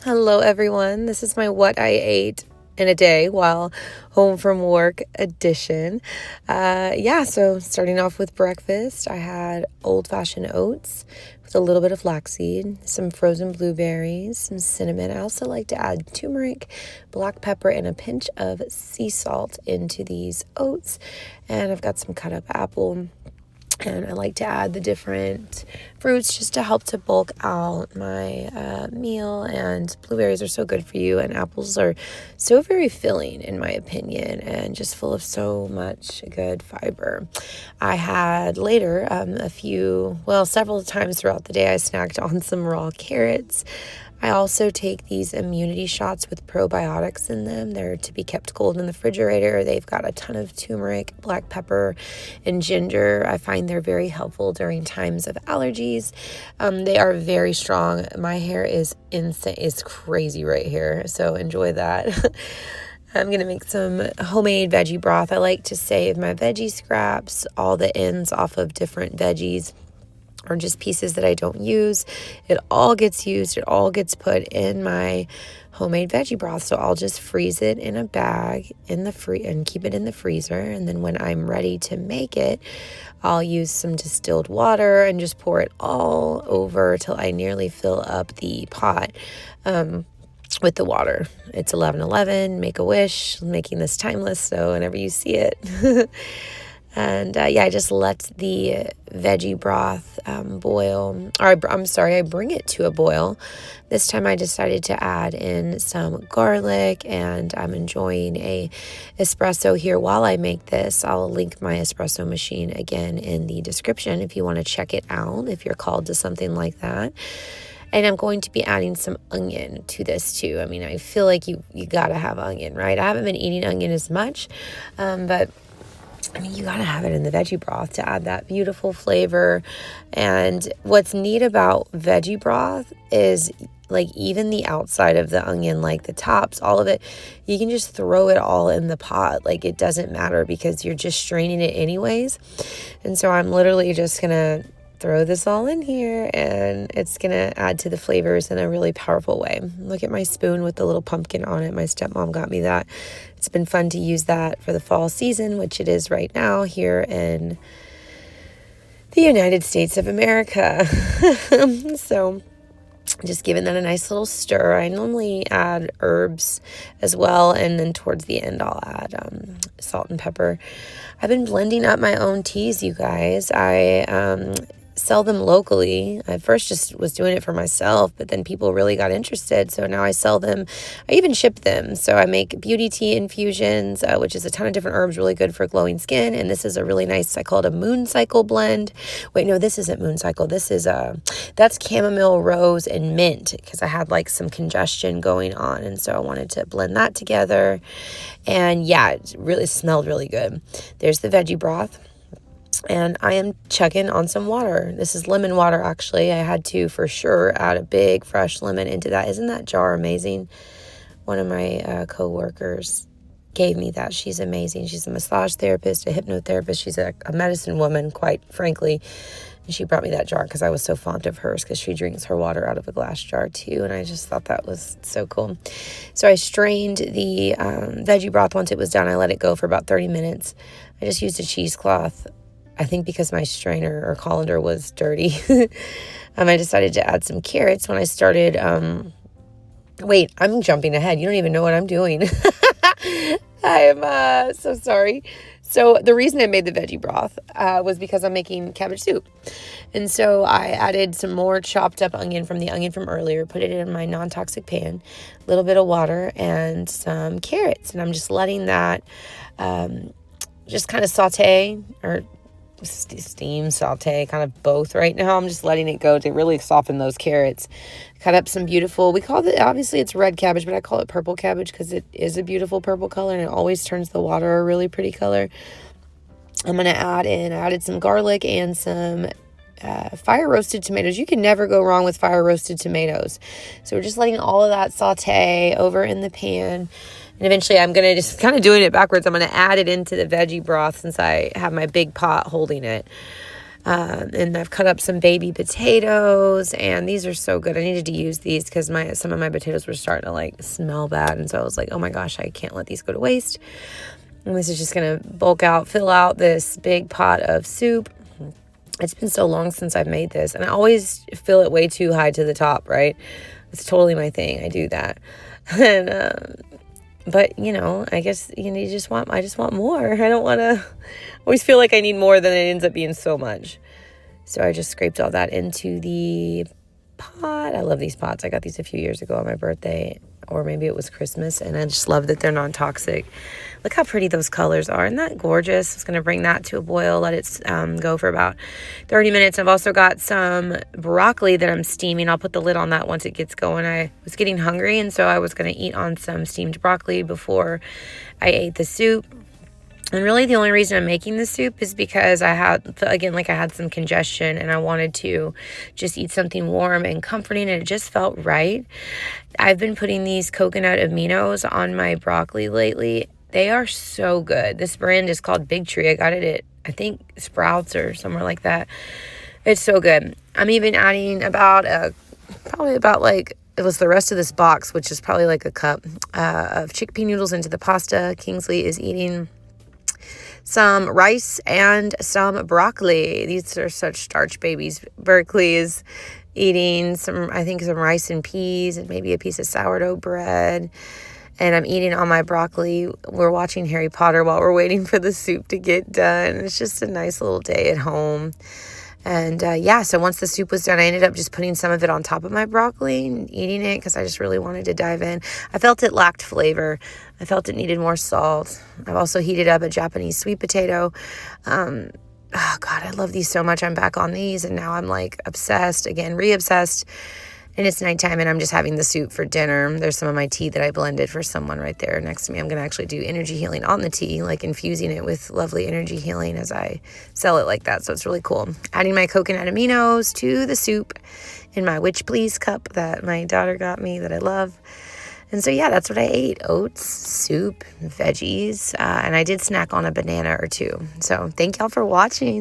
Hello everyone, this is my what I ate in a day while home from work edition. So starting off with breakfast, I had old-fashioned oats with a little bit of flaxseed, some frozen blueberries, some cinnamon. I also like to add turmeric, black pepper, and a pinch of sea salt into these oats. And I've got some cut up apple. And I like to add the different fruits just to help to bulk out my meal. And blueberries are so good for you, and apples are so very filling, in my opinion, and just full of so much good fiber. I had later several times throughout the day, I snacked on some raw carrots. I also take these immunity shots with probiotics in them. They're to be kept cold in the refrigerator. They've got a ton of turmeric, black pepper, and ginger. I find they're very helpful during times of allergies. They are very strong. My hair is insane. It's crazy right here, so enjoy that. I'm going to make some homemade veggie broth. I like to save my veggie scraps, all the ends off of different veggies, or just pieces that I don't use. It all gets used. It all gets put in my homemade veggie broth. So I'll just freeze it in a bag and keep it in the freezer. And then when I'm ready to make it, I'll use some distilled water and just pour it all over till I nearly fill up the pot with the water. It's 11:11. Make a wish. I'm making this timeless, so whenever you see it. And I just let the veggie broth boil. I bring it to a boil. This time I decided to add in some garlic, and I'm enjoying a espresso here while I make this. I'll link my espresso machine again in the description if you want to check it out, if you're called to something like that. And I'm going to be adding some onion to this too. I mean, I feel like you gotta have onion, right? I haven't been eating onion as much, but I mean, you gotta have it in the veggie broth to add that beautiful flavor. And what's neat about veggie broth is, like, even the outside of the onion, like the tops, all of it, you can just throw it all in the pot. Like, it doesn't matter because you're just straining it anyways. And so I'm literally just gonna throw this all in here, and it's gonna add to the flavors in a really powerful way. Look at my spoon with the little pumpkin on it. My stepmom got me that. It's been fun to use that for the fall season, which it is right now here in the United States of America. So just giving that a nice little stir. I normally add herbs as well, and then towards the end I'll add salt and pepper. I've been blending up my own teas, you guys. I sell them locally. I first just was doing it for myself, but then people really got interested, so now I sell them. I even ship them. So I make beauty tea infusions, which is a ton of different herbs, really good for glowing skin. And this is a really nice, I call it a moon cycle blend. Wait, no, this isn't moon cycle. This is that's chamomile, rose, and mint, because I had like some congestion going on, and so I wanted to blend that together. And yeah, it really smelled really good. There's the veggie broth. And I am chugging on some water. This is lemon water, actually. I had to, for sure, add a big fresh lemon into that. Isn't that jar amazing? One of my co-workers gave me that. She's amazing. She's a massage therapist, a hypnotherapist. She's a medicine woman, quite frankly. And she brought me that jar because I was so fond of hers, because she drinks her water out of a glass jar too. And I just thought that was so cool. So I strained the veggie broth. Once it was done, I let it go for about 30 minutes. I just used a cheesecloth. I think because my strainer or colander was dirty. I decided to add some carrots when I started. Wait, I'm jumping ahead. You don't even know what I'm doing. I am so sorry. So the reason I made the veggie broth was because I'm making cabbage soup. And so I added some more chopped up onion from earlier, put it in my non-toxic pan, a little bit of water, and some carrots. And I'm just letting that just kind of saute, or steam, saute, kind of both right now. I'm just letting it go to really soften those carrots. Cut up some beautiful, we call it, obviously it's red cabbage, but I call it purple cabbage because it is a beautiful purple color, and it always turns the water a really pretty color. I'm going to I added some garlic and some fire roasted tomatoes. You can never go wrong with fire roasted tomatoes. So we're just letting all of that saute over in the pan. And eventually I'm going to just kind of doing it backwards. I'm going to add it into the veggie broth since I have my big pot holding it. And I've cut up some baby potatoes, and these are so good. I needed to use these because some of my potatoes were starting to like smell bad. And so I was like, oh my gosh, I can't let these go to waste. And this is just going to fill out this big pot of soup. It's been so long since I've made this, and I always fill it way too high to the top, right? It's totally my thing. I do that. And, but I guess, I just want more. I don't want to, always feel like I need more than it ends up being so much. So I just scraped all that into the pot. I love these pots. I got these a few years ago on my birthday, or maybe it was Christmas, and I just love that they're non-toxic. Look how pretty those colors are. Isn't that gorgeous? I was going to bring that to a boil, let it go for about 30 minutes. I've also got some broccoli that I'm steaming. I'll put the lid on that once it gets going. I was getting hungry, and so I was going to eat on some steamed broccoli before I ate the soup. And really the only reason I'm making this soup is because I had some congestion, and I wanted to just eat something warm and comforting, and it just felt right. I've been putting these coconut aminos on my broccoli lately. They are so good. This brand is called Big Tree. I got it at, I think, Sprouts or somewhere like that. It's so good. I'm even adding it was the rest of this box, which is probably like a cup of chickpea noodles into the pasta. Kingsley is eating some rice and some broccoli. These are such starch babies. Berkeley is eating some rice and peas and maybe a piece of sourdough bread. And I'm eating all my broccoli. We're watching Harry Potter while we're waiting for the soup to get done. It's just a nice little day at home. And so once the soup was done, I ended up just putting some of it on top of my broccoli and eating it because I just really wanted to dive in. I felt it lacked flavor. I felt it needed more salt. I've also heated up a Japanese sweet potato. Oh God, I love these so much. I'm back on these, and now I'm like obsessed again, re-obsessed. And it's nighttime, and I'm just having the soup for dinner. There's some of my tea that I blended for someone right there next to me. I'm going to actually do energy healing on the tea, like infusing it with lovely energy healing as I sell it like that. So it's really cool. Adding my coconut aminos to the soup in my Witch Please cup that my daughter got me that I love. And so, yeah, that's what I ate. Oats, soup, veggies, and I did snack on a banana or two. So thank y'all for watching.